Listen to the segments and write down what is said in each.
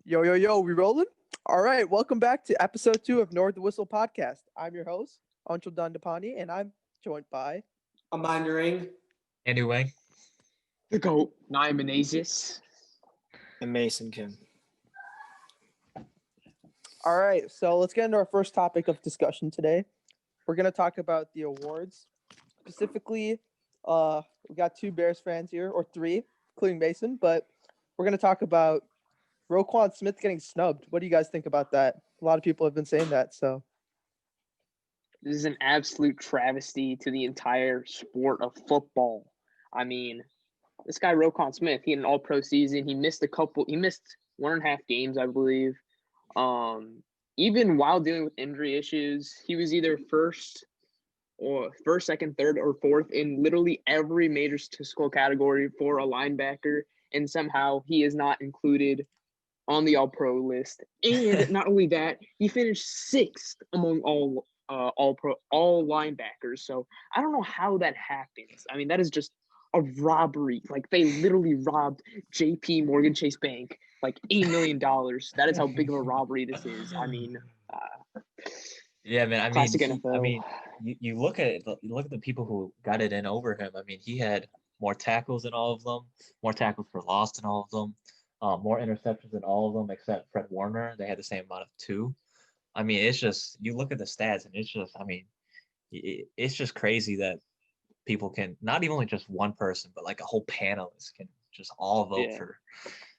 Yo, yo, yo, we rolling? All right, welcome back to episode 2 of North Whistle Podcast. I'm your host, Anshul Dandapani, and I'm joined by. Aman, Narang. Andy Wang. The GOAT, Nayan Menezes. And Mason Kim. All right, so let's get into our first topic of discussion today. We're going to talk about the awards. Specifically, we got 2 Bears fans here, or 3, including Mason, but we're going to talk about Roquan Smith getting snubbed. What do you guys think about that? A lot of people have been saying that, so. This is an absolute travesty to the entire sport of football. I mean, this guy Roquan Smith, he had an all-pro season. He missed 1.5 games, I believe. Even while dealing with injury issues, he was either first, second, third, or fourth in literally every major statistical category for a linebacker, and somehow he is not included on the all-pro list. And not only that, he finished 6th among all linebackers. So I don't know how that happens. I mean, that is just a robbery. Like, they literally robbed JP Morgan Chase Bank like $8 million. That is how big of a robbery this is. I mean, Yeah, man. classic NFL. You look at it. You look at the people who got it in over him. I mean, he had more tackles than all of them, more tackles for loss than all of them, more interceptions than all of them except Fred Warner. They had the same amount of 2. I mean, it's just, you look at the stats and it's just, I mean, it's just crazy that people can, not even only just one person, but like a whole panelist can just all vote for.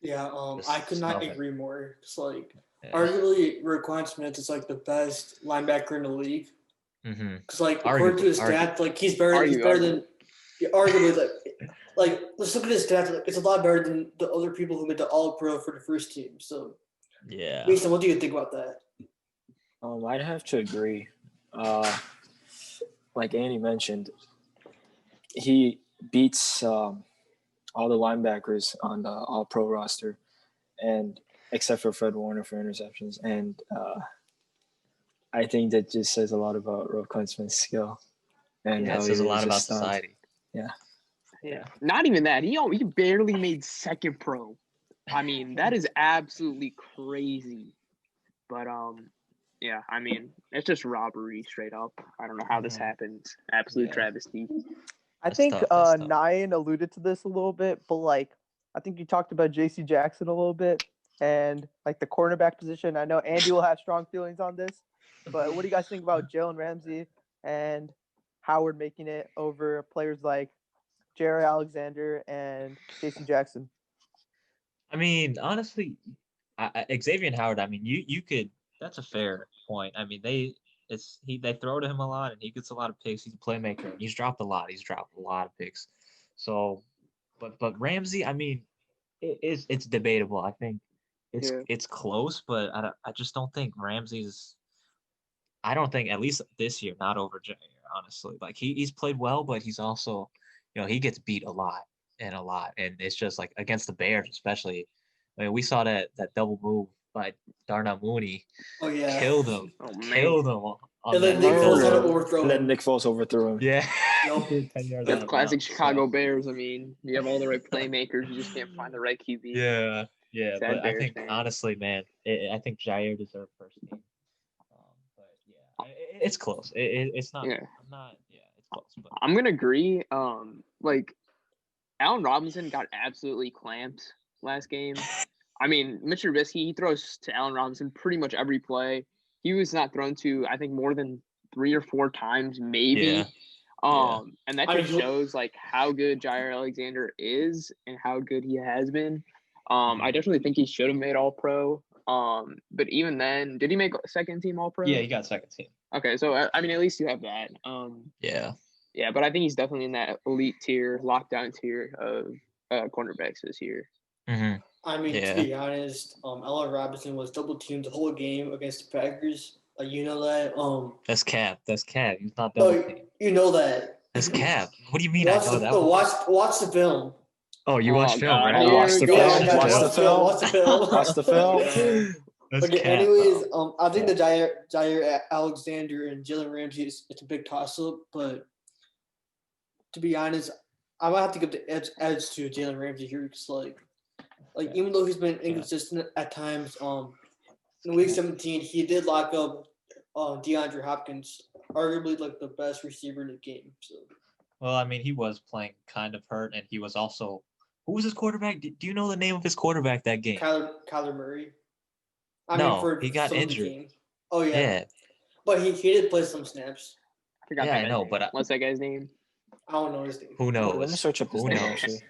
Yeah, I could not agree more. It's like, Yeah. arguably, Roquan Smith is like the best linebacker in the league. Because, like, Arguably, according to his stats, like, he's better than arguably, like, let's look at his stats. Like, it's a lot better than the other people who made the All-Pro for the first team. So, Yeah. Mason, what do you think about that? I'd have to agree. Like Andy mentioned, he beats all the linebackers on the All-Pro roster, and except for Fred Warner for interceptions. And I think that just says a lot about Roquan Smith's skill. And Yeah, how it says a he lot is about stud. society. Yeah. Not even that. He barely made second pro. I mean, that is absolutely crazy. But yeah, I mean, it's just robbery straight up. I don't know how this happens. Absolute travesty. I That's think tough, that's tough. Nayan alluded to this a little bit, but like I think you talked about J.C. Jackson a little bit and like the cornerback position. I know Andy will have strong feelings on this, but what do you guys think about Jalen Ramsey and Howard making it over players like Jerry Alexander and J.C. Jackson? I mean, honestly, Xavier and Howard. I mean, you could. That's a fair point. I mean, they throw to him a lot, and he gets a lot of picks. He's a playmaker. And he's dropped a lot. He's dropped a lot of picks. So, but Ramsey, I mean, it's debatable. I think it's close, but I just don't think Ramsey's. I don't think, at least this year, not over Jair, honestly. Like, he's played well, but he's also, he gets beat a lot. And it's just like against the Bears, especially. I mean, we saw that double move by Darnell Mooney. Oh, yeah. Killed him. Oh, man. Killed him. And then Nick Foles had to overthrow And then him. Nick Foles overthrew him. Yeah. Nope. 10 yards That's out of classic bounds, Chicago so. Bears. I mean, you have all the right playmakers. You just can't find the right QB. Yeah. Sad But I Bears think, fan. honestly, man, I think Jair deserved first team. But yeah, it's close. It's not. Yeah. I'm not. Yeah, it's close. But I'm gonna agree. Like, Allen Robinson got absolutely clamped last game. I mean, Mitch Trubisky, he throws to Allen Robinson pretty much every play. He was not thrown to, I think, more than 3 or 4 times, maybe. Yeah. And that just shows like how good Jair Alexander is and how good he has been. I definitely think he should have made All-Pro. But even then, did he make second team All-Pro? yeah, he got second team. Okay, so I mean, at least you have that. Yeah. Yeah, but I think he's definitely in that elite tier, lockdown tier of cornerbacks this year. Mm-hmm. I mean, Yeah. to be honest, Allen Robinson was double teamed the whole game against the Packers. You know that. That's Cap. He's not double team. You know that. That's Cap. What do you mean? I know that. Watch the film. Oh, you watched film, God, right? here Watch the we film. go. Watch the film. Watch the film. Watch the film. That's Okay. Cap. Anyways, I think the Jair Alexander and Jalen Ramsey it's a big toss up, but to be honest, I might have to give the edge to Jalen Ramsey here because like Like even though he's been inconsistent at times, in week 17 he did lock up DeAndre Hopkins, arguably like the best receiver in the game. So. Well, I mean, he was playing kind of hurt, and he was also. Who was his quarterback? Do you know the name of his quarterback that game? Kyler Murray. He got some injured. Of the game. Oh yeah. Yeah. But he did play some snaps. I forgot Yeah, that I guy's know, name. but What's that guy's name? I don't know his name. Who knows? Let me search up his Who name, knows? actually.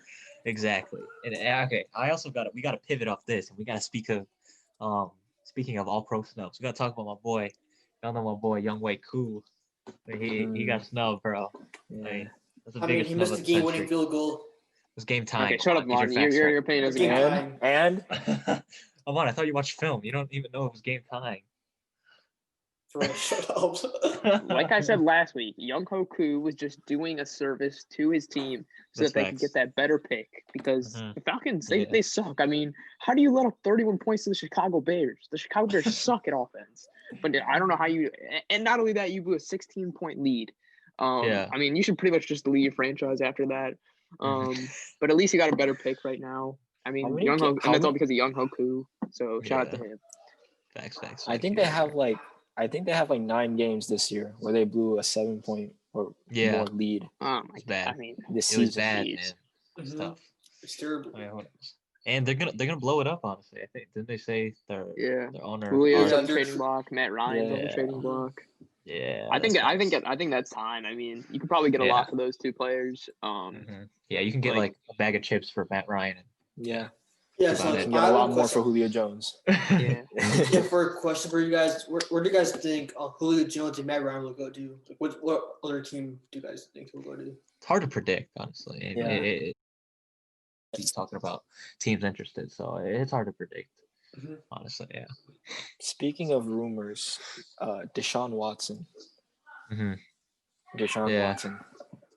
Exactly. And okay, I also we got to pivot off this, and we got to speak of, speaking of all pro snubs, we got to talk about my boy, y'all know my boy Younghoe Koo. He got snubbed, bro. Yeah. I mean, that's the I mean, biggest he snub missed of the the game-winning century. field goal. It was game time. Okay, shut up, Mon. Your opinion doesn't Game matter. time. And Aman, I thought you watched film. You don't even know it was game tying. Bro, shut up. Like I said last week, Younghoe Koo was just doing a service to his team so That's that they could facts. get that better pick because Mhm. the Falcons, Yeah. they suck. I mean, how do you let up 31 points to the Chicago Bears? The Chicago Bears suck at offense. But I don't know how you – and not only that, you blew a 16-point lead. Yeah. I mean, you should pretty much just delete your franchise after that. But at least he got a better pick right now. I mean, Younghoe – and that's all because of Younghoe Koo. So shout out to him. Facts. I think they have like 9 games this year where they blew a 7-point or more lead. Oh my It's bad. God. I mean, This It was season. bad, man. It's Mhm. tough. It's terrible. I mean, who knows? And they're gonna blow it up. Honestly, I think didn't they say their owner? Julio's Yeah, on the they're trading block. Matt Ryan's on the Yeah. trading block. Yeah, I think that's time. I mean, you could probably get a lot for those two players. Yeah, you can get like a bag of chips for Matt Ryan. Yeah. Yeah, That's so about You it. can get a lot more for Julio Jones. Yeah. Yeah, for a question for you guys, where do you guys think Julio Jones and Matt Ryan will go to? Like, what other team do you guys think he'll go to? It's hard to predict, honestly. Yeah. He's talking about teams interested, so it's hard to predict. Mhm. Honestly, yeah. Speaking of rumors, Deshaun Watson. Mm-hmm. Deshaun Yeah. Watson.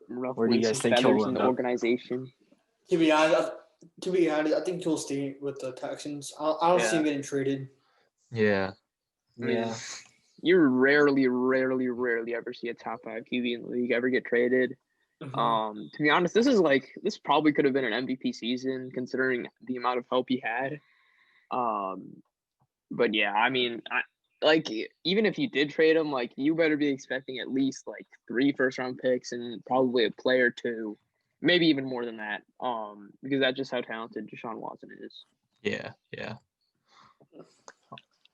Ruffling Where do you guys some think he'll feathers in end the up? organization. To be honest, I think he'll stay with the Texans. I don't see him getting traded. Yeah. Yeah. You rarely ever see a top 5 QB in the league ever get traded. Mhm. To be honest, this probably could have been an MVP season considering the amount of help he had. But yeah, I mean, even if you did trade him, like you better be expecting at least like 3 first-round picks and probably a player or 2, maybe even more than that. Because that's just how talented Deshaun Watson is. Yeah.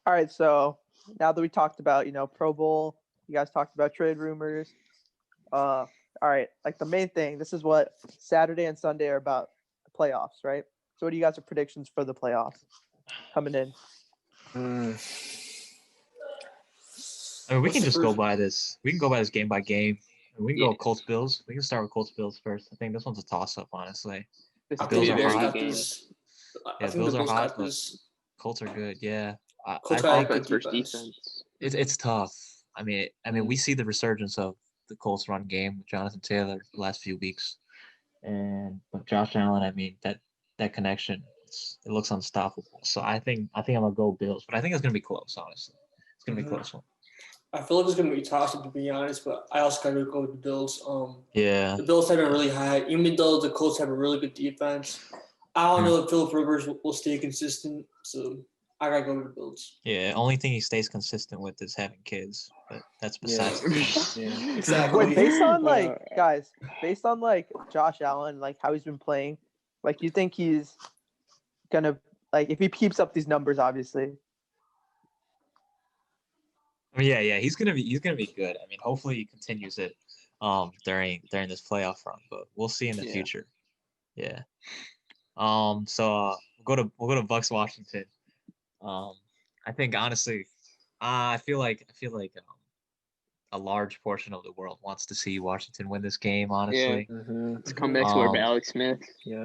All right, so now that we talked about, Pro Bowl, you guys talked about trade rumors. All right, like the main thing, this is what Saturday and Sunday are about, the playoffs, right? So what do you guys have predictions for the playoffs coming in? I mean, we can just go by this. We can go by this game by game. We can go Colts Bills. We can start with Colts Bills first. I think this one's a toss up, honestly. This I is Bills think are the Bills hot. got this. I think Bills the are Bills hot, got but this. Colts are good. Yeah, I Colts got a think good offense versus defense. defense. it's tough. I mean, we see the resurgence of the Colts run game with Jonathan Taylor the last few weeks, but Josh Allen. I mean that connection. It looks unstoppable. So I think I'm gonna go Bills, but I think it's gonna be close. Honestly, it's gonna be a close one. I feel like it's gonna be toss up to be honest, but I also gotta go with the Bills. Yeah. The Bills have been really high, even though the Colts have a really good defense. I don't know if Philip Rivers will stay consistent, so I gotta go with the Bills. Yeah, only thing he stays consistent with is having kids, but that's besides the point. Yeah. Exactly. Wait, based on based on Josh Allen, like how he's been playing, like you think he's gonna if he keeps up these numbers, obviously. I mean, yeah, he's gonna be good. I mean, hopefully he continues it during this playoff run, but we'll see in the future. Yeah. So we'll go to Bucks Washington. I think honestly, I feel like a large portion of the world wants to see Washington win this game. Honestly, It's comeback score by Alex Smith.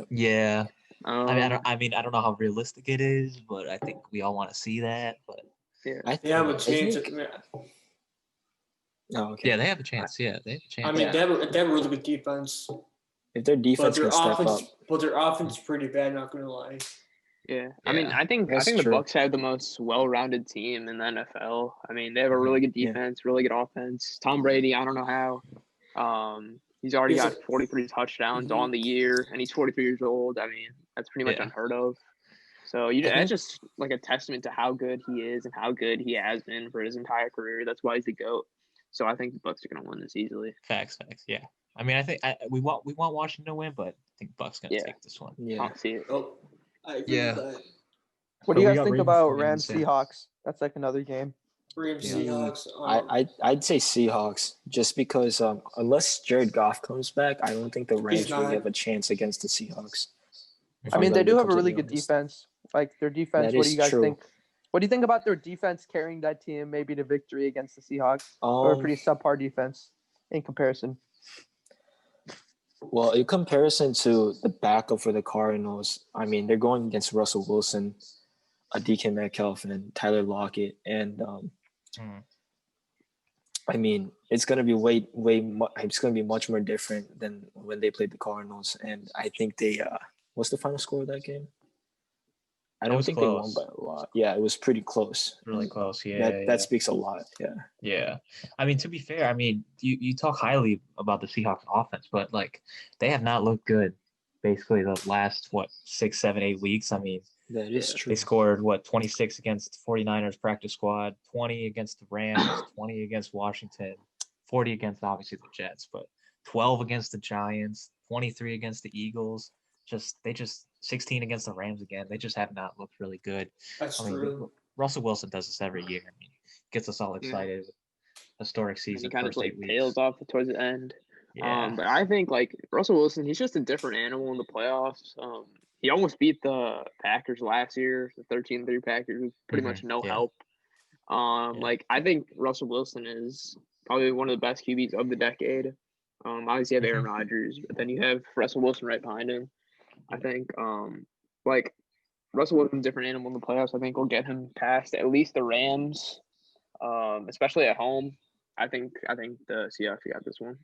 Yeah. I don't know how realistic it is, but I think we all want to see that. But they have a chance. Oh, okay. Yeah, they have a chance. Yeah, they have a chance. I mean, they have a really good defense. If their defense can step up, but their offense is pretty bad. Not gonna lie. Yeah, I mean, I think the Bucks have the most well-rounded team in the NFL. I mean, they have a really good defense, really good offense. Tom Brady, I don't know how. He's already got 43 touchdowns on the year, and he's 43 years old. I mean, that's pretty much unheard of. So think- that's just like a testament to how good he is and how good he has been for his entire career. That's why he's the GOAT. So I think the Bucks are going to win this easily. Facts. Yeah. I mean, I think we want Washington to win, but I think Bucks gonna Yeah. take this one. I Yeah. don't see it. Oh, I agree Yeah. with that. What do you But we guys got think Ravens about winning Rams this, yeah. Seahawks? That's like another game. Rams Yeah. Seahawks. I'd say Seahawks just because unless Jared Goff comes back, I don't think the Rams really not. have a chance against the Seahawks. If I I'm mean, they gonna be do have a really completely good honest. defense. Like their defense. That What do is you guys true. think? What do you think about their defense carrying that team maybe to victory against the Seahawks? Or a pretty subpar defense in comparison. Well, in comparison to the backup for the Cardinals, I mean, they're going against Russell Wilson, DK Metcalf, and Tyler Lockett, and I mean, it's gonna be it's gonna be much more different than when they played the Cardinals, and I think they. What's the final score of that game? I don't was think close. they won by a lot. Yeah, it was pretty close. Really close. Yeah. That speaks a lot. Yeah. Yeah. I mean, to be fair, I mean, you talk highly about the Seahawks offense, but like they have not looked good basically the last 6, 7, 8 weeks. I mean, That is true. they scored 26 against 49ers practice squad, 20 against the Rams, 20 against Washington, 40 against obviously the Jets, but 12 against the Giants, 23 against the Eagles. They just 16 against the Rams again. They just have not looked really good. That's I mean, true. Russell Wilson does this every year. I mean, gets us all excited. Historic And season, he kind of first like 8 weeks. tails off towards the end. Yeah. But I think like Russell Wilson, he's just a different animal in the playoffs. He almost beat the Packers last year, the 13-3 Packers, with pretty much no Yeah. help. Like I think Russell Wilson is probably one of the best QBs of the decade. Obviously you have Aaron Rodgers, but then you have Russell Wilson right behind him. I think like Russell Wilson's a different animal in the playoffs. I think will get him past at least the Rams, especially at home. I think the Seahawks got this one.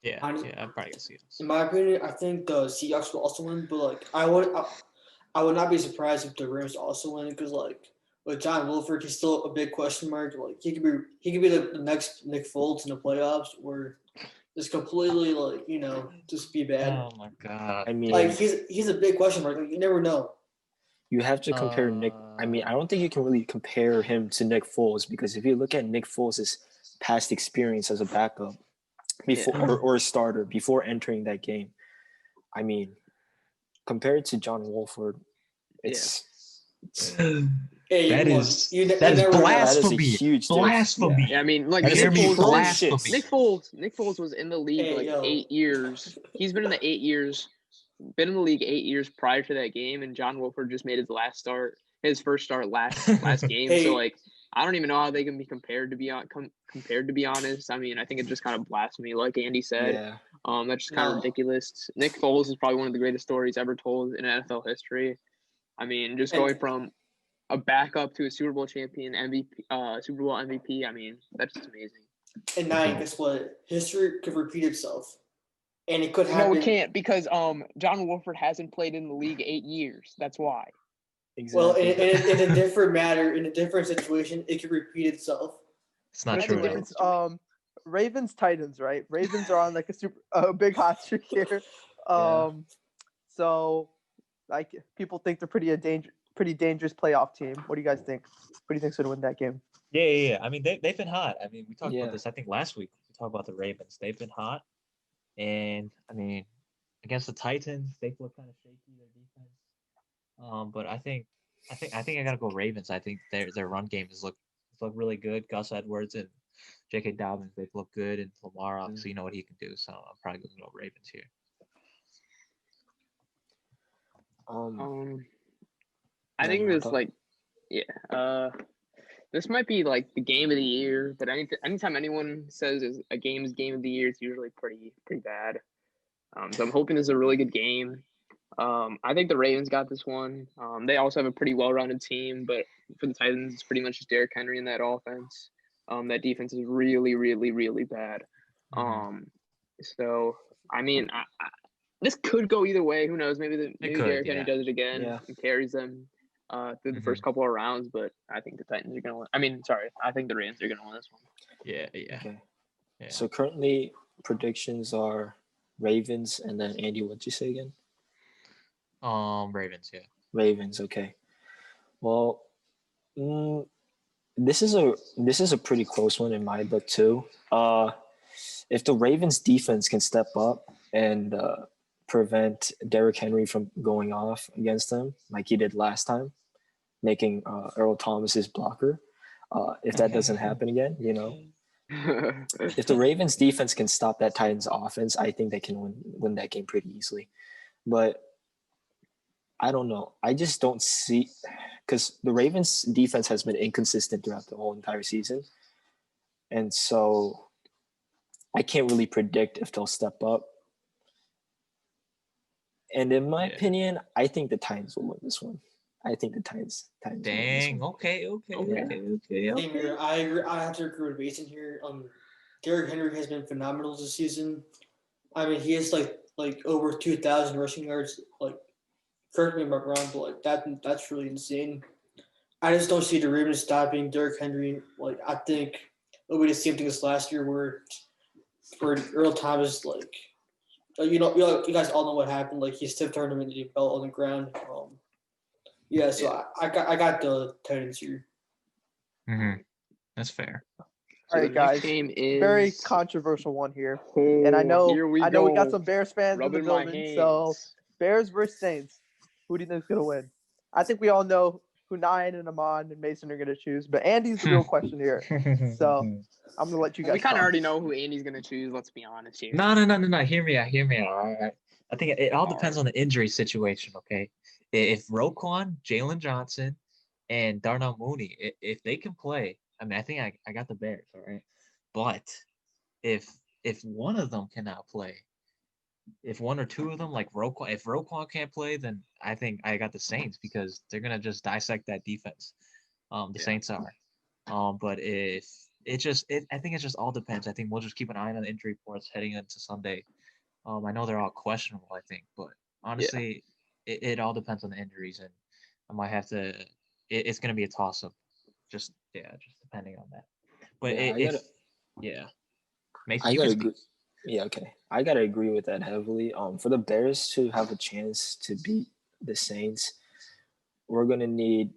Yeah, Honestly- I'm probably gonna see this. In my opinion, I think the Seahawks will also win, but like I would not be surprised if the Rams also win because like with John Wolford, he's still a big question mark. Like he could be the next Nick Foles in the playoffs, where just completely like just be bad. Oh my god. I mean, Like he's a big question mark. Like, you never know. you have to compare Nick. I mean, I don't think you can really compare him to Nick Foles because if you look at Nick Foles' past experience as a backup before or a starter before entering that game, I mean, compared to John Wolford, it's Hey, That look, is you that never is know. blasphemy. That is a huge difference. Blasphemy. Yeah, I mean, like That is Nick gonna be Foles, blasphemy. Nick Foles was in the league Hey, like yo. 8 years. He's been in the 8 years, been in the league 8 years prior to that game, and John Wolford just made his first start last game. Hey. So like, I don't even know how they can be compared to be honest. I mean, I think it's just kind of blasphemy, like Andy said. Yeah. That's just kind of No. ridiculous. Nick Foles is probably one of the greatest stories ever told in NFL history. I mean, just going from a backup to a Super Bowl champion, Super Bowl MVP. I mean, that's just amazing. And now, guess what? History could repeat itself, and it could happen. No, it can't because John Wolford hasn't played in the league 8 years. That's why. Well, Exactly. in a different matter, in a different situation, it could repeat itself. It's not true. Anyways, Ravens Titans, right? Ravens are on like a big hot streak here. So like people think they're pretty dangerous playoff team. What do you guys think? Who do you think's gonna win that game? Yeah. I mean, they've been hot. I mean, we talked Yeah. about this. I think last week we talked about the Ravens. They've been hot, and I mean, against the Titans, they've looked kind of shaky their defense. But I think I gotta go Ravens. I think their run game has looked really good. Gus Edwards and J.K. Dobbins, they've looked good, and Lamar obviously you know what he can do. So I'm probably gonna go Ravens here. I think this this might be like the game of the year, but anytime anyone says a game is game of the year, it's usually pretty bad. So I'm hoping this is a really good game. I think the Ravens got this one. They also have a pretty well-rounded team, but for the Titans, it's pretty much just Derrick Henry in that offense. That defense is really, really, really bad. So I mean, this could go either way. Who knows? Maybe Derrick Henry does it again and carries them through the first couple of rounds. But I think the Titans are going to win. I think the Ravens are going to win this one. Yeah. Okay. Yeah. So currently predictions are Ravens, and then Andy, what'd you say again? Ravens. Yeah. Ravens. Okay. Well, this is a pretty close one in my book too. If the Ravens defense can step up and prevent Derrick Henry from going off against them like he did last time, making Earl Thomas his blocker. If that doesn't happen again, if the Ravens defense can stop that Titans offense, I think they can win that game pretty easily. But I don't know. I just don't see, because the Ravens defense has been inconsistent throughout the whole entire season. And so I can't really predict if they'll step up. And in my opinion, I think the Titans will win this one. I think the Titans will win this one. Okay. Same here. I agree. I have to agree with Mason here. Derrick Henry has been phenomenal this season. I mean, he has like over 2,000 rushing yards. Like, correct me if I'm wrong, but like that's really insane. I just don't see the Ravens stopping Derrick Henry. Like, I think it'll be the same thing as last year, where Earl Thomas, like, you guys all know what happened. Like, he stiff turned him and he fell on the ground. I got the Titans here. Mm-hmm. That's fair. All right, guys. Game is very controversial one here, and I know we got some Bears fans in the building. So Bears versus Saints. Who do you think is gonna win? I think we all know who Nayan and Aman and Mason are gonna choose, but Andy's the real question here. So I'm gonna let you guys. We kind of already know who Andy's gonna choose. Let's be honest here. No. Hear me out. All right. I think it all depends on the injury situation. Okay, if Roquan, Jalen Johnson, and Darnell Mooney, if they can play, I mean, I think I got the Bears. All right, but if one of them cannot play, if one or two of them, like Roquan, if Roquan can't play, then I think I got the Saints, because they're gonna just dissect that defense. Saints are. But if I think it just all depends. I think we'll just keep an eye on the injury reports heading into Sunday. I know they're all questionable, I think, but honestly, it all depends on the injuries, and I might have to. It's gonna be a toss up, just depending on that. But I gotta agree. Yeah, okay. I gotta agree with that heavily. For the Bears to have a chance to beat the Saints, we're gonna need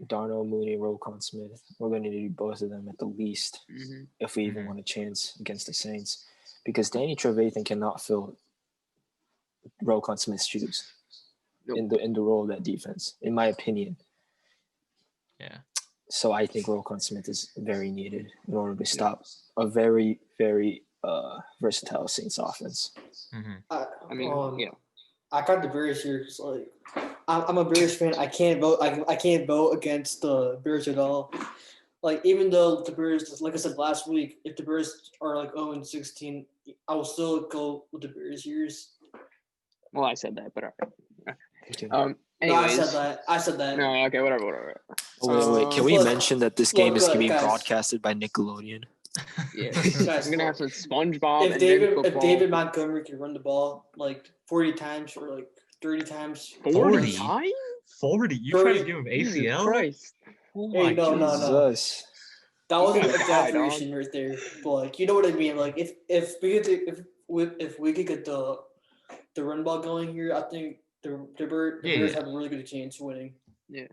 Darnell Mooney and Roquan Smith. We're gonna need both of them at the least if we even want a chance against the Saints, because Danny Trevathan cannot fill Roquan Smith's shoes in the role of that defense, in my opinion. Yeah. So I think Roquan Smith is very needed in order to stop a very, very versatile Saints offense. I got the Bears here because, like, I'm a Bears fan. I can't vote. I can't vote against the Bears at all. Like, even though the Bears, like I said last week, if the Bears are like 0-16, I will still go with the Bears years. Well, I said that, but all right. Anyways. No, I said that. No, okay, whatever. Wait. Can we mention that this game is being broadcasted by Nickelodeon? Yeah, guys, I'm gonna have some SpongeBob. If David Montgomery can run the ball like 40 times or like 30 times. 40 times? 40? You trying to give him ACL? Christ. Oh my No. That was an You gotta die, exaggeration right there. But, like, you know what I mean? Like, if we could get the run ball going here, I think the Bears have a really good chance of winning. Yeah.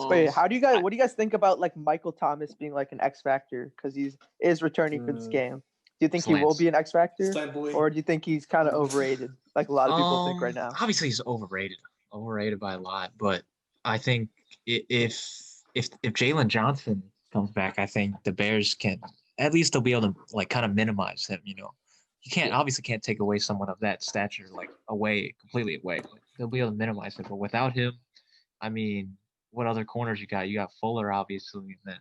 Wait, what do you guys think about, like, Michael Thomas being like an X factor because he is returning for this game? Do you think he will be an X factor, or do you think he's kind of overrated, like a lot of people think right now? Obviously, he's overrated by a lot. But I think if Jalen Johnson comes back, I think the Bears can at least they'll be able to, like, kind of minimize him. You can't take away someone of that stature completely away. But they'll be able to minimize it. But without him, I mean, what other corners you got? You got Fuller, obviously, and then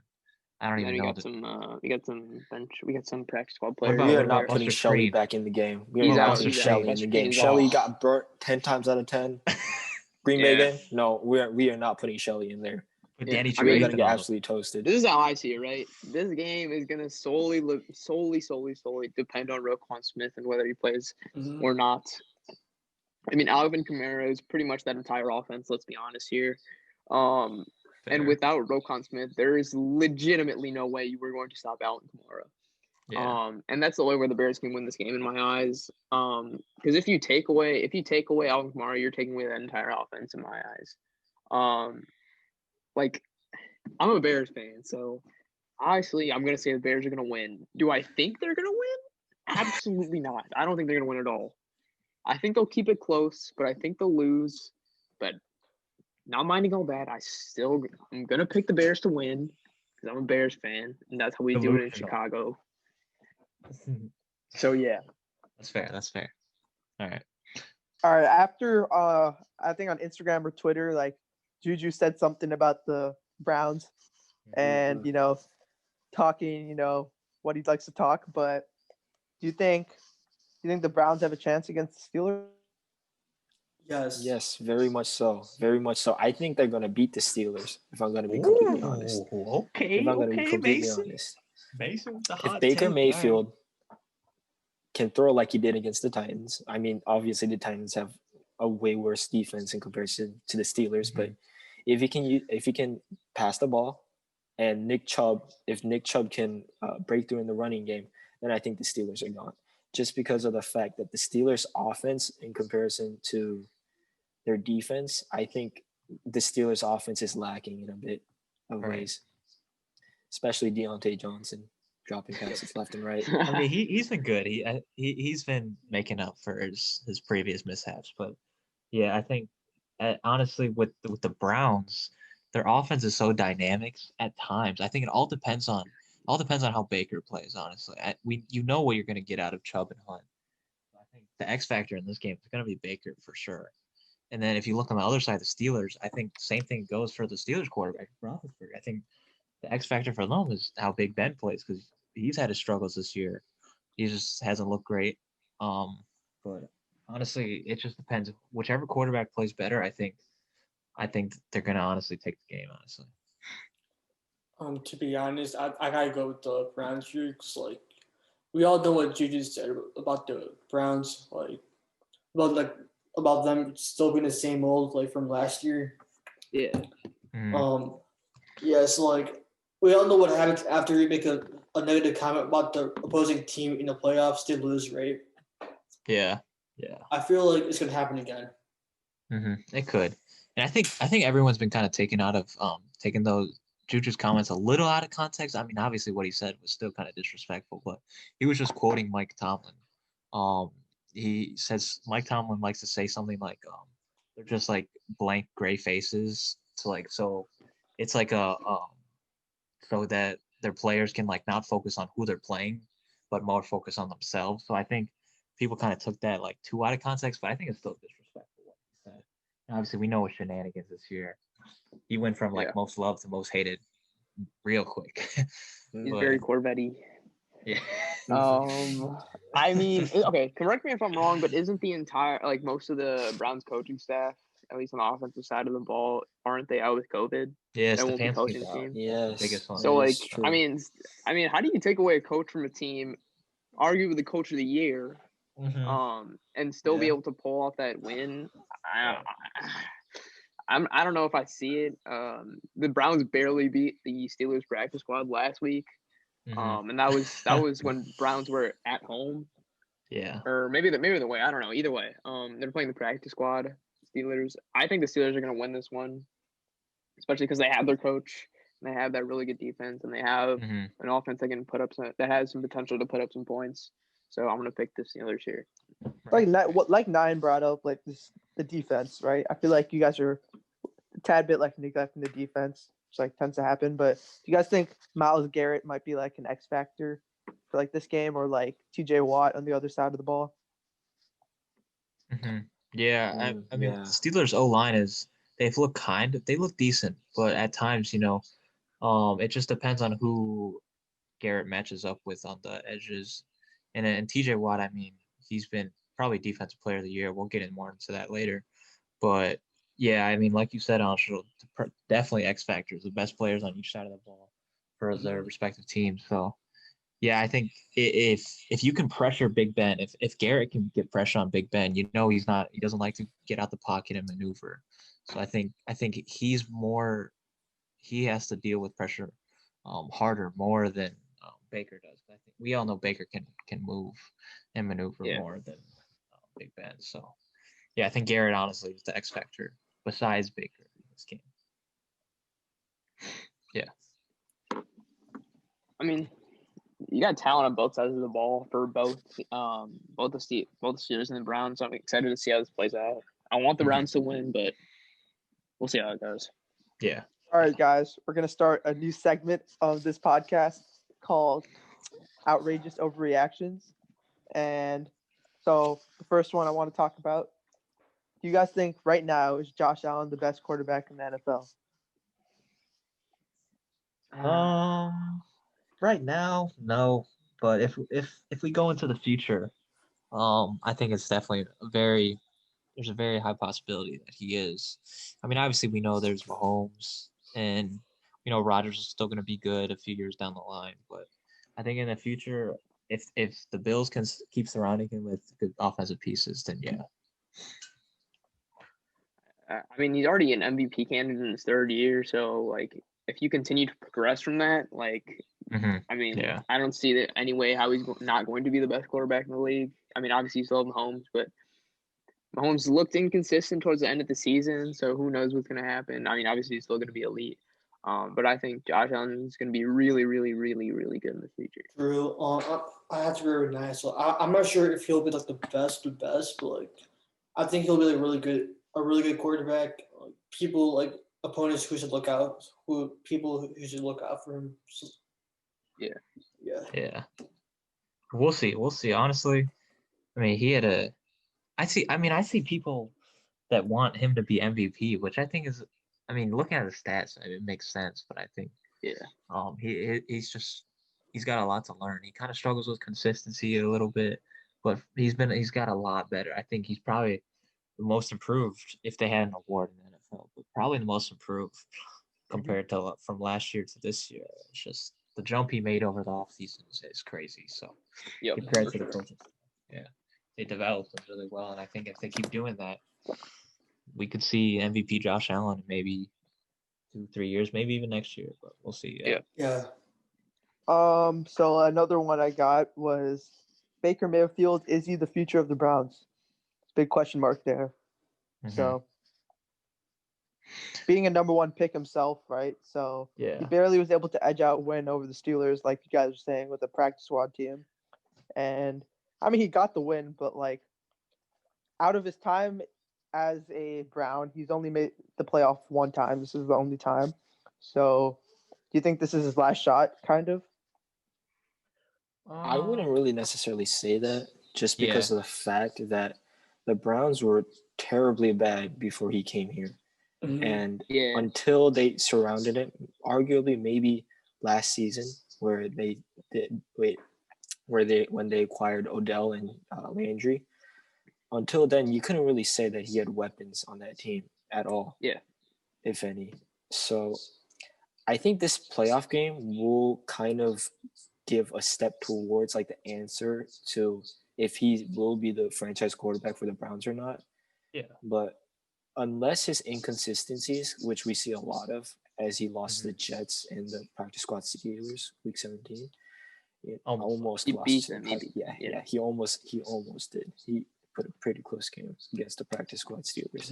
I don't even know. We got some bench. We got some practice squad players. We are not putting Shelley back in the game. We are not putting Shelley in the game. Shelley got burnt 10 times out of 10. Green Bay game? No, we are not putting Shelley in there. But Danny we're gonna get absolutely toasted. This is how I see it, right? This game is gonna solely depend on Roquan Smith and whether he plays or not. I mean, Alvin Kamara is pretty much that entire offense. Let's be honest here. And without Roquan Smith, there is legitimately no way you were going to stop Alvin Kamara. Yeah. And that's the only way the Bears can win this game in my eyes. Because if you take away Alvin Kamara, you're taking away that entire offense in my eyes. like, I'm a Bears fan, so honestly, I'm gonna say the Bears are gonna win. Do I think they're gonna win? Absolutely not. I don't think they're gonna win at all. I think they'll keep it close, but I think they'll lose. But not minding all that, I'm gonna pick the Bears to win because I'm a Bears fan, and that's how we do it in Delusional. Chicago. So yeah, That's fair. That's fair. All right. All right. After I think on Instagram or Twitter, like Juju said something about the Browns and talking, what he likes to talk. But do you think the Browns have a chance against the Steelers? Yes. Yes, very much so. Very much so. I think they're gonna beat the Steelers. If I'm gonna be completely honest. Okay. If I'm gonna be Okay, completely Mason. honest. Mason with the If hot Baker take. All right. Mayfield can throw like he did against the Titans, I mean, obviously the Titans have a way worse defense in comparison to the Steelers, but if he can pass the ball, and if Nick Chubb can break through in the running game, then I think the Steelers are gone. Just because of the fact that the Steelers' offense, in comparison to their defense, I think the Steelers' offense is lacking in a bit of Right. ways, especially Deontay Johnson dropping passes left and right. I mean, he's been good. He's been making up for his previous mishaps. But yeah, I think honestly with the Browns, their offense is so dynamic at times. I think it all depends on how Baker plays. Honestly, you know what you're going to get out of Chubb and Hunt. I think the X factor in this game is going to be Baker for sure. And then if you look on the other side, the Steelers, I think the same thing goes for the Steelers quarterback, Roethlisberger. I think the X factor for them is how Big Ben plays because he's had his struggles this year. He just hasn't looked great. But honestly, it just depends. Whichever quarterback plays better, I think they're gonna honestly take the game. Honestly. To be honest, I gotta go with the Browns here because like we all know what Juju said about the Browns, about them still being the same old like from last year. yeah. Yeah, so like we all know what happens after you make a negative comment about the opposing team in the playoffs, they lose, right? Yeah. I feel like it's gonna happen again. It could, and I think everyone's been kind of taking those Juju's comments a little out of context. I mean, obviously what he said was still kind of disrespectful, but he was just quoting Mike Tomlin. He says Mike Tomlin likes to say something like, they're just like blank gray faces to like so it's like so that their players can like not focus on who they're playing, but more focus on themselves. So I think people kind of took that like too out of context, but I think it's still disrespectful what he said. And obviously, we know what shenanigans this year. He went from like most loved to most hated real quick. He's very Corvette-y. Yeah. I mean, okay, correct me if I'm wrong, but isn't the entire most of the Browns coaching staff, at least on the offensive side of the ball, aren't they out with COVID? Yeah, They won't be coaching Stefanski's the team. out. Yes. Biggest one. So Yes, true. I mean, how do you take away a coach from a team, arguably the coach of the year, and still be able to pull off that win? I don't know if I see it. The Browns barely beat the Steelers practice squad last week. And that was when Browns were at home. Yeah. Or maybe the way, I don't know. Either way, they're playing the practice squad. Steelers. I think the Steelers are going to win this one, especially because they have their coach and they have that really good defense and they have an offense that can that has some potential to put up some points. So I'm going to pick the Steelers here. Like Nayan brought up, like the defense, right? I feel like you guys are a tad bit like neglecting the defense, which like tends to happen. But do you guys think Myles Garrett might be like an X factor for like this game, or like T.J. Watt on the other side of the ball? Yeah, I mean, Steelers O-line they look decent, but at times, it just depends on who Garrett matches up with on the edges. And TJ Watt, I mean, he's been probably defensive player of the year. We'll get in more into that later. But yeah, I mean, like you said, Anshul, definitely X factors, the best players on each side of the ball for their respective teams. So yeah, I think if you can pressure Big Ben, if Garrett can get pressure on Big Ben, he doesn't like to get out the pocket and maneuver. So I think he has to deal with pressure harder more than Baker does. I think we all know Baker can move and maneuver more than Big Ben. So yeah, I think Garrett honestly is the X factor besides Baker in this game. I mean, you got talent on both sides of the ball for both the Steelers and the Browns. So I'm excited to see how this plays out. I want the Browns to win, but we'll see how it goes. Yeah. All right, guys, we're gonna start a new segment of this podcast called "Outrageous Overreactions," and so the first one I want to talk about. Do you guys think right now is Josh Allen the best quarterback in the NFL? Right now, no. But if we go into the future, I think it's definitely there's a very high possibility that he is. I mean, obviously we know there's Mahomes and we know Rodgers is still going to be good a few years down the line, but I think in the future, if the Bills can keep surrounding him with good offensive pieces, then yeah. I mean, he's already an MVP candidate in his third year, so like if you continue to progress from that, like I mean, Yeah. I don't see that any way how he's not going to be the best quarterback in the league. I mean, obviously you still have Mahomes, but Mahomes looked inconsistent towards the end of the season, so who knows what's going to happen. I mean, obviously he's still going to be elite, but I think Josh Allen is going to be really, really, really, really good in the future. True. I have to agree with Nayan. So I'm not sure if he'll be like the best, but like I think he'll be like a really good quarterback. Like, people like opponents who should look out, people who should look out for him. So, Yeah. Yeah. We'll see. Honestly, I mean, I see people that want him to be MVP, which I think is, I mean, looking at the stats, it makes sense. But I think, he's got a lot to learn. He kind of struggles with consistency a little bit, but he's got a lot better. I think he's probably the most improved if they had an award in the NFL, but probably the most improved compared to from last year to this year. It's just the jump he made over the offseason is crazy. So, give credit to the coaches. Yeah. They developed them really well, and I think if they keep doing that, we could see MVP Josh Allen in maybe 2-3 years, maybe even next year, but we'll see. Yeah. So another one I got was Baker Mayfield. Is he the future of the Browns? Big question mark there. So being a number one pick himself, right? So he barely was able to edge out win over the Steelers, like you guys were saying, with the practice squad team. And I mean, he got the win, but like out of his time as a Brown, he's only made the playoff one time. This is the only time. So do you think this is his last shot, kind of? I wouldn't really necessarily say that, just because of the fact that the Browns were terribly bad before he came here. And until they surrounded him, arguably maybe last season when they acquired Odell and Landry, until then you couldn't really say that he had weapons on that team at all. Yeah. If any. So I think this playoff game will kind of give a step towards like the answer to if he will be the franchise quarterback for the Browns or not. Yeah. But unless his inconsistencies, which we see a lot of, as he lost the Jets in the practice squad Steelers week 17, almost he lost. Beat them, he almost did. He put a pretty close game against the practice squad Steelers.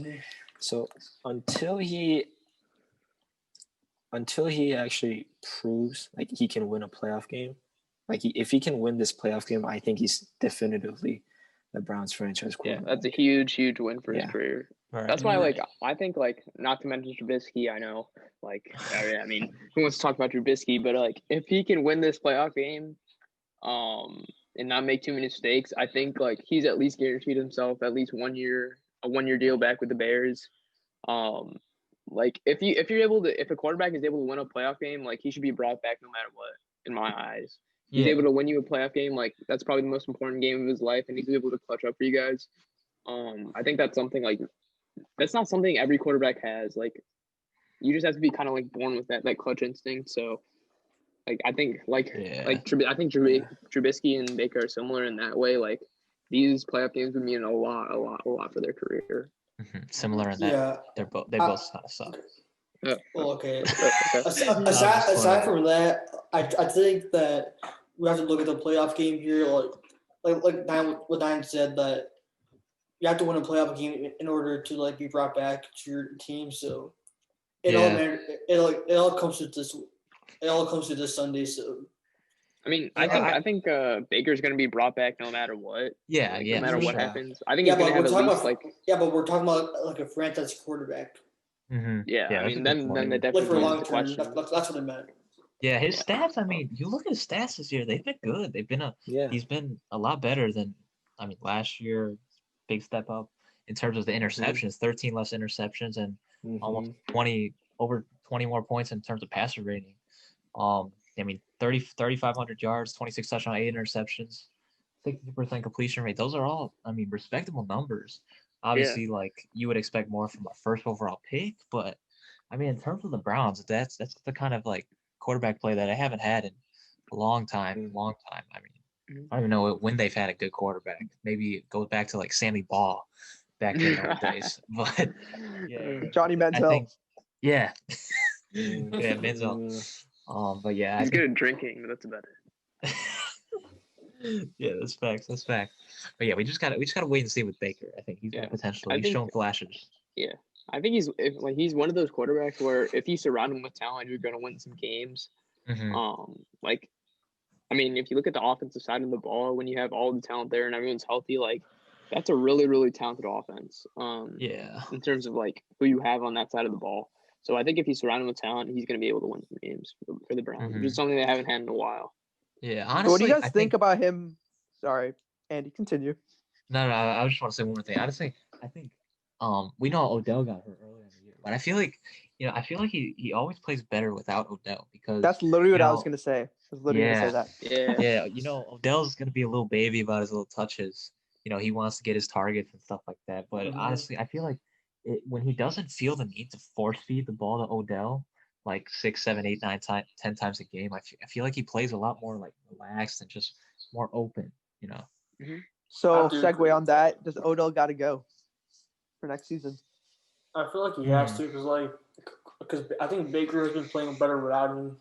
So until he actually proves like he can win a playoff game, if he can win this playoff game, I think he's definitively the Browns franchise quarterback. Yeah, that's a huge win for his career. Right. That's why, I think, not to mention Trubisky, I know, I mean, who wants to talk about Trubisky, but, if he can win this playoff game, and not make too many mistakes, I think, he's at least guaranteed himself at least a 1 year deal back with the Bears. If a quarterback is able to win a playoff game, he should be brought back no matter what, in my eyes. He's able to win you a playoff game, that's probably the most important game of his life, and he's able to clutch up for you guys. I think that's something that's not something every quarterback has. You just have to be kind of born with that clutch instinct. So, I think Trubisky and Baker are similar in that way. These playoff games would mean a lot for their career. Similar in that they both suck. Well, okay. Aside from that, I think that we have to look at the playoff game here. What Nayan said, that you have to win a playoff game in order to be brought back to your team. So It all Yeah. matter. It all comes to this. It all comes to this Sunday. So I mean, Yeah, I think Baker's going to be brought back no matter what. Yeah, Like, yeah, no matter for what sure. happens. I think yeah, he's going but to have we're at talking least about but we're talking about like a franchise quarterback, Mm-hmm. yeah. I that's a mean, good then point. that like definitely for comes long into term. question. That's what I meant. Yeah, his stats. I mean, you look at his stats this year; they've been good. Yeah. He's been a lot better than. I mean, last year, big step up in terms of the interceptions. 13 less interceptions and almost 20 more points in terms of passer rating. I mean, 3,500 yards, 26 touchdowns, 8 interceptions, 60% completion rate. Those are all, I mean, respectable numbers. Obviously, like you would expect more from a first overall pick, but I mean, in terms of the Browns, that's the kind of like quarterback play that I haven't had in a long time. I mean, I don't even know when they've had a good quarterback. Maybe it goes back to like Sammy Ball back in the old days. But yeah, Johnny I Manziel. think, yeah, Mm. yeah, Menzel. But yeah, He's good at drinking, but that's about it. Yeah, that's facts. That's facts. But yeah, we just gotta wait and see with Baker. I think he's got potential. I He's think- shown flashes. Yeah. I think he's one of those quarterbacks where if you surround him with talent, you're going to win some games. Mhm. Like, I mean, if you look at the offensive side of the ball, when you have all the talent there and everyone's healthy, like that's a really, really talented offense. Yeah. In terms of like who you have on that side of the ball. So I think if you surround him with talent, he's going to be able to win some games for the Browns, which is something they haven't had in a while. Yeah. So what Honestly, do you guys I think about him? Sorry, Andy, continue. No, I just want to say one more thing. Honestly, I think we know Odell got hurt earlier in the year, but I feel like he always plays better without Odell because That's literally what I was know, gonna say. I was literally gonna say that. Yeah. Yeah, Odell's gonna be a little baby about his little touches. He wants to get his targets and stuff like that. But honestly, I feel like when he doesn't feel the need to force feed the ball to Odell like 6, 7, 8, 9, 10 times a game, I feel like he plays a lot more like relaxed and just more open. So I do agree. segue on that. Does Odell got to go for next season? I feel like he has to because I think Baker has been playing better without him.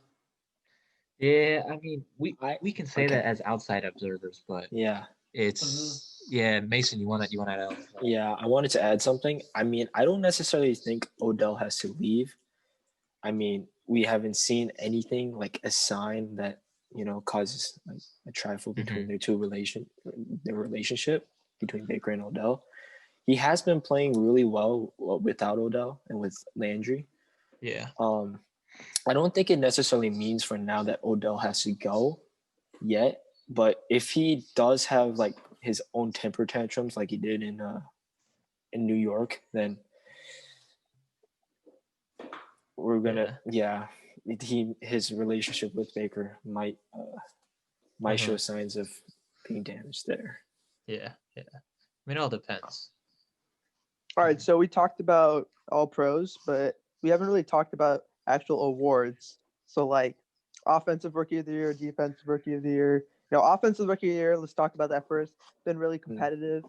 Yeah, I mean, we can say that as outside observers, but Yeah. it's Mason, you want to add? Yeah, I wanted to add something. I mean, I don't necessarily think Odell has to leave. I mean, we haven't seen anything like a sign that causes like a trifle between their relationship between Baker and Odell. He has been playing really well without Odell and with Landry. Yeah. I don't think it necessarily means for now that Odell has to go yet, but if he does have like his own temper tantrums like he did in New York, then we're gonna his relationship with Baker might show signs of being damaged there. Yeah. I mean, it all depends. All right, so we talked about all pros, but we haven't really talked about actual awards. So like offensive rookie of the year, defensive rookie of the year. Offensive rookie of the year, let's talk about that first. Been really competitive.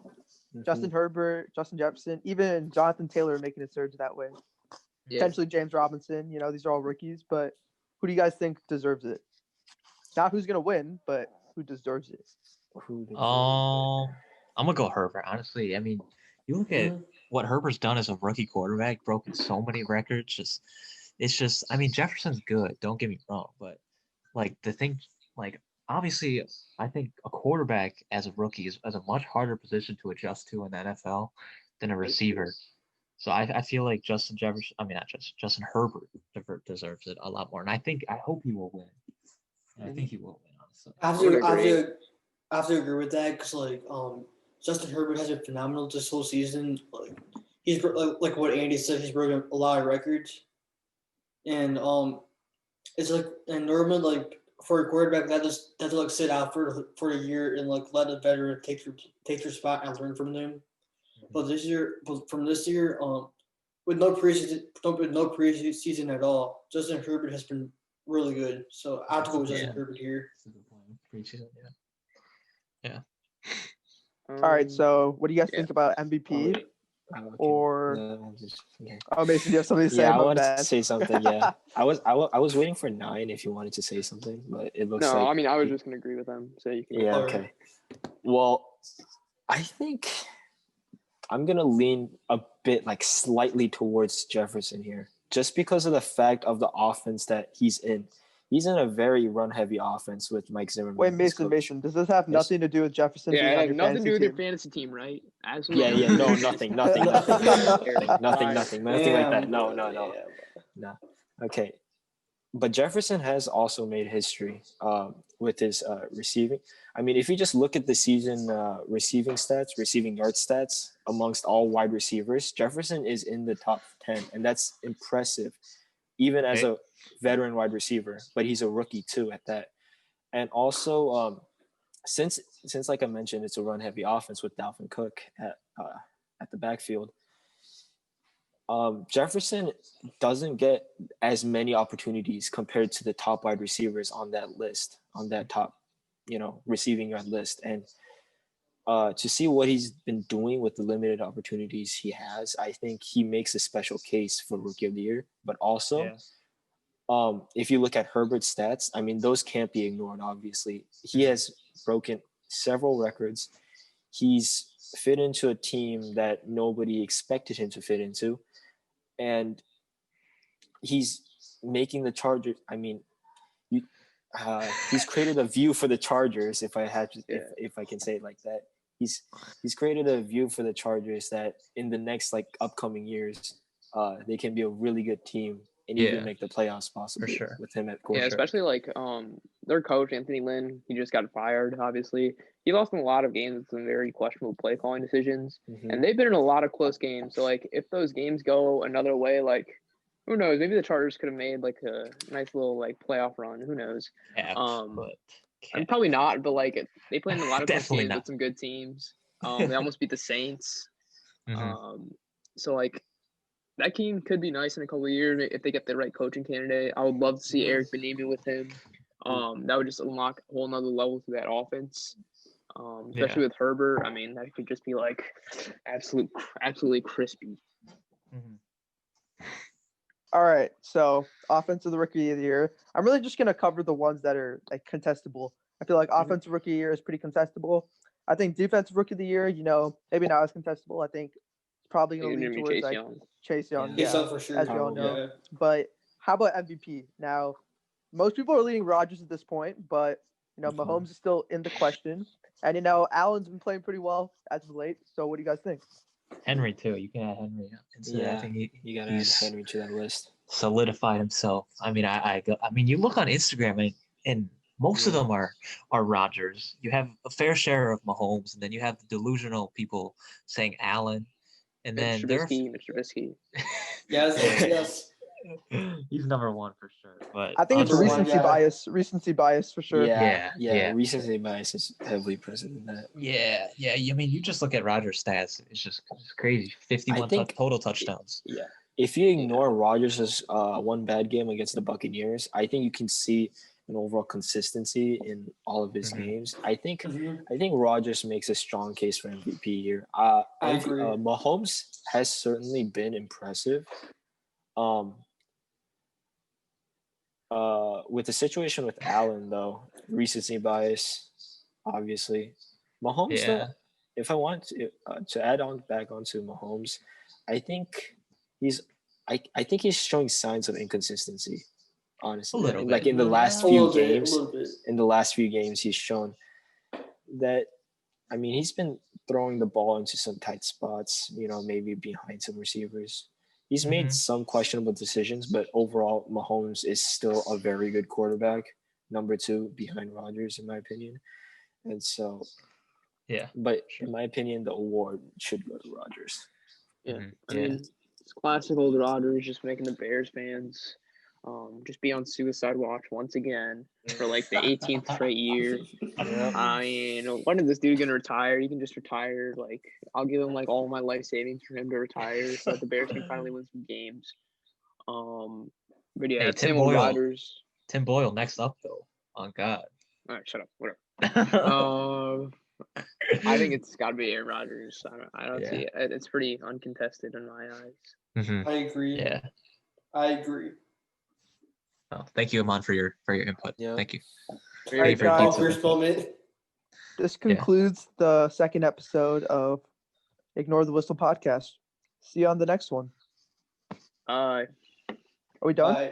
Justin Herbert, Justin Jefferson, even Jonathan Taylor making a surge that way. Potentially James Robinson. These are all rookies, but who do you guys think deserves it? Not who's gonna win, but who deserves it? I'm gonna go Herbert. Honestly, I mean, you look at what Herbert's done as a rookie quarterback, broken so many records. It's just. I mean, Jefferson's good. Don't get me wrong, but like the thing, like obviously, I think a quarterback as a rookie is a much harder position to adjust to in the NFL than a receiver. So I feel like Justin Herbert deserves it a lot more, and I hope he will win. And I think he will win, honestly. I have to agree with that because Justin Herbert has been phenomenal this whole season. Like he's like what Andy said, he's broken a lot of records, and it's like and normally like for a quarterback that to like sit out for a year and like let a veteran take their spot and learn from them. But from this year, with no preseason at all, Justin Herbert has been really good. So I have to go with Justin Herbert here. Preseason, yeah. All right, so what do you guys think about MVP? Mason, you have something to say about I wanted that? to say something. Yeah, I was waiting for 9 if you wanted to say something, but it looks like. No, I mean I was just gonna agree with them. So you can. Yeah. Okay. Well, I think I'm gonna lean a bit like slightly towards Jefferson here, just because of the fact of the offense that he's in. He's in a very run-heavy offense with Mike Zimmerman. Wait, as coach. Mason, does this have Yes. nothing to do with Jefferson being Yeah, it on has your nothing to do with your team? fantasy team, right? Absolutely. Yeah, no, nothing like that. No. Okay, but Jefferson has also made history with his receiving. I mean, if you just look at the season receiving yard stats amongst all wide receivers, Jefferson is in the top 10, and that's impressive, even as a veteran wide receiver. But he's a rookie too at that, and also since like I mentioned, it's a run-heavy offense with Dalvin Cook at the backfield. Jefferson doesn't get as many opportunities compared to the top wide receivers on that list, on that top, receiving yard list. And to see what he's been doing with the limited opportunities he has, I think he makes a special case for Rookie of the Year. But also, if you look at Herbert's stats, I mean, those can't be ignored, obviously. He has broken several records. He's fit into a team that nobody expected him to fit into. And he's making the Chargers. I mean, he's created a view for the Chargers. If I had to, if I can say it like that, he's created a view for the Chargers that in the next upcoming years, they can be a really good team and even make the playoffs possible For sure. with him at quarterback. Yeah, especially their coach Anthony Lynn. He just got fired. Obviously, he lost in a lot of games with some very questionable play calling decisions, and they've been in a lot of close games. So if those games go another way, who knows? Maybe the Chargers could have made a nice little playoff run. Who knows? And probably not, but they played in a lot of close games with some good teams. They almost beat the Saints. So that team could be nice in a couple of years if they get the right coaching candidate. I would love to see Eric Bieniemy with him. That would just unlock a whole nother level to that offense. Especially with Herbert. I mean, that could just be absolutely crispy. All right, so offensive rookie of the year. I'm really just gonna cover the ones that are contestable. I feel like offensive rookie of the year is pretty contestable. I think defensive rookie of the year, maybe not as contestable. I think it's probably gonna lean towards Chase Young. Yeah, for sure. As we all know. But how about MVP? Now, most people are leaning Rodgers at this point, but Mahomes is still in the question. And Allen's been playing pretty well as of late. So what do you guys think? Henry too. You can add Henry. I think you gotta add Henry to that list. Solidified himself. I mean, I mean, you look on Instagram and most of them are Rodgers. You have a fair share of Mahomes, and then you have the delusional people saying Allen, and then Mr. Trubisky. Yes. He's number one for sure. But I think it's recency bias for sure. Yeah. Recency bias is heavily present in that. Yeah. I mean, you just look at Rodgers' stats; it's crazy. 51 total touchdowns. Yeah. If you ignore Rodgers' one bad game against the Buccaneers, I think you can see an overall consistency in all of his games. I think Rodgers makes a strong case for MVP here. I agree. Mahomes has certainly been impressive. With the situation with Allen, though, recency bias, obviously. Mahomes, though, if I want to add on back onto Mahomes, I think he's showing signs of inconsistency, honestly. A little bit. In the last few games, he's shown that. I mean, he's been throwing the ball into some tight spots, maybe behind some receivers. He's made some questionable decisions, but overall, Mahomes is still a very good quarterback, number 2 behind Rodgers, in my opinion. And so, but in my opinion, the award should go to Rodgers. Yeah, I mean, it's classic old Rodgers just making the Bears fans just be on suicide watch once again for the 18th straight year. I mean, when is this dude gonna retire? He can just retire. I'll give him all my life savings for him to retire, so that the Bears can finally win some games. But yeah, Tim Boyle. Rodgers. Tim Boyle next up though. On God. All right, shut up. Whatever. I think it's got to be Aaron Rodgers. I don't see it. It's pretty uncontested in my eyes. I agree. Yeah. I agree. Oh, thank you, Aman, for your input. Yeah. Thank you. All right, guys. First moment. This concludes the second episode of Ignore the Whistle podcast. See you on the next one. Bye. Are we done? Bye.